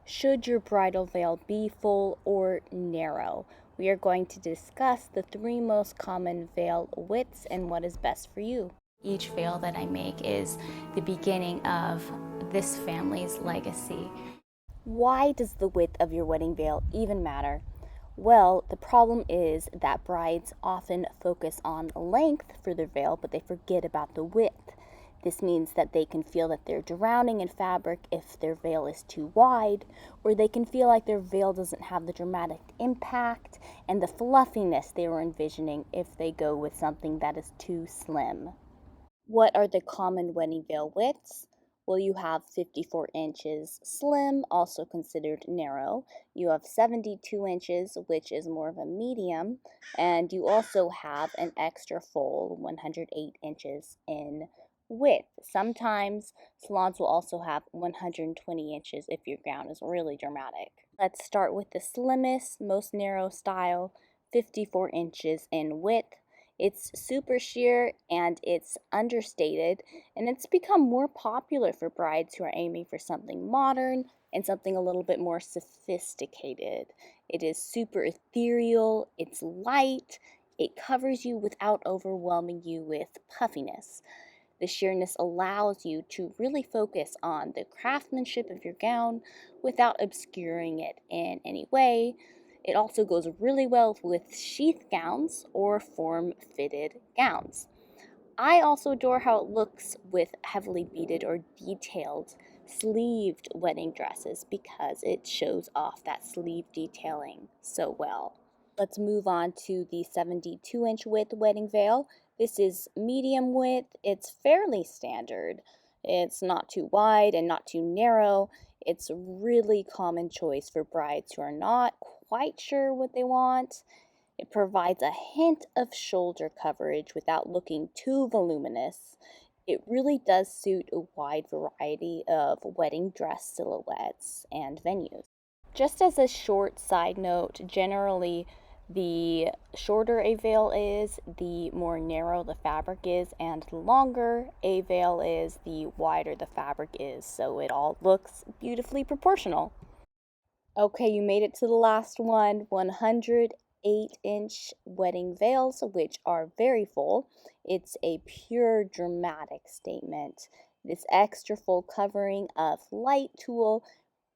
Should your bridal veil be full or narrow? We are going to discuss the 3 most common veil widths and what is best for you. Each veil that I make is the beginning of this family's legacy. Why does the width of your wedding veil even matter? Well, the problem is that brides often focus on length for their veil, but they forget about the width. This means that they can feel that they're drowning in fabric if their veil is too wide, or they can feel like their veil doesn't have the dramatic impact and the fluffiness they were envisioning if they go with something that is too slim. What are the common wedding veil widths? Well, you have 54 inches slim, also considered narrow. You have 72 inches, which is more of a medium. And you also have an extra full 108 inches in width. Sometimes salons will also have 120 inches if your gown is really dramatic. Let's start with the slimmest, most narrow style, 54 inches in width. It's super sheer and it's understated, and it's become more popular for brides who are aiming for something modern and something a little bit more sophisticated. It is super ethereal, it's light, it covers you without overwhelming you with puffiness. The sheerness allows you to really focus on the craftsmanship of your gown without obscuring it in any way. It also goes really well with sheath gowns or form-fitted gowns. I also adore how it looks with heavily beaded or detailed sleeved wedding dresses because it shows off that sleeve detailing so well. Let's move on to the 72-inch width wedding veil. This is medium width. It's fairly standard. It's not too wide and not too narrow. It's a really common choice for brides who are not quite sure what they want. It provides a hint of shoulder coverage without looking too voluminous. It really does suit a wide variety of wedding dress silhouettes and venues. Just as a short side note, generally the shorter a veil is, the more narrow the fabric is, and the longer a veil is, the wider the fabric is, so it all looks beautifully proportional. Okay, you made it to the last one, 108-inch wedding veils, which are very full. It's a pure dramatic statement. This extra full covering of light tulle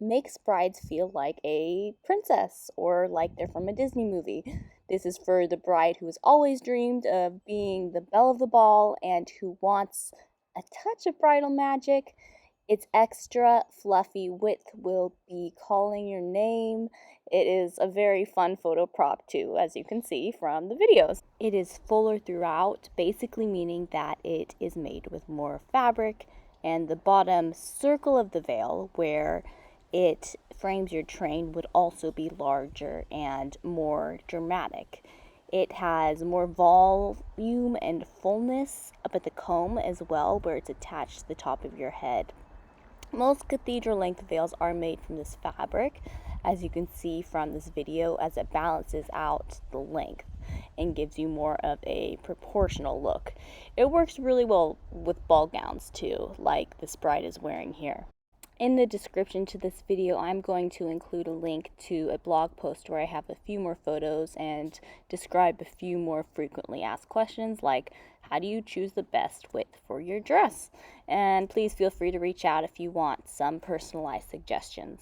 makes brides feel like a princess or like they're from a Disney movie. This is for the bride who has always dreamed of being the belle of the ball and who wants a touch of bridal magic. Its extra fluffy width will be calling your name. It is a very fun photo prop too, as you can see from the videos. It is fuller throughout, basically meaning that it is made with more fabric, and the bottom circle of the veil where it frames your train would also be larger and more dramatic. It has more volume and fullness up at the comb as well, where it's attached to the top of your head. Most cathedral length veils are made from this fabric, as you can see from this video, as it balances out the length and gives you more of a proportional look. It works really well with ball gowns too, like this bride is wearing here. In the description to this video, I'm going to include a link to a blog post where I have a few more photos and describe a few more frequently asked questions, like how do you choose the best width for your dress? And please feel free to reach out if you want some personalized suggestions.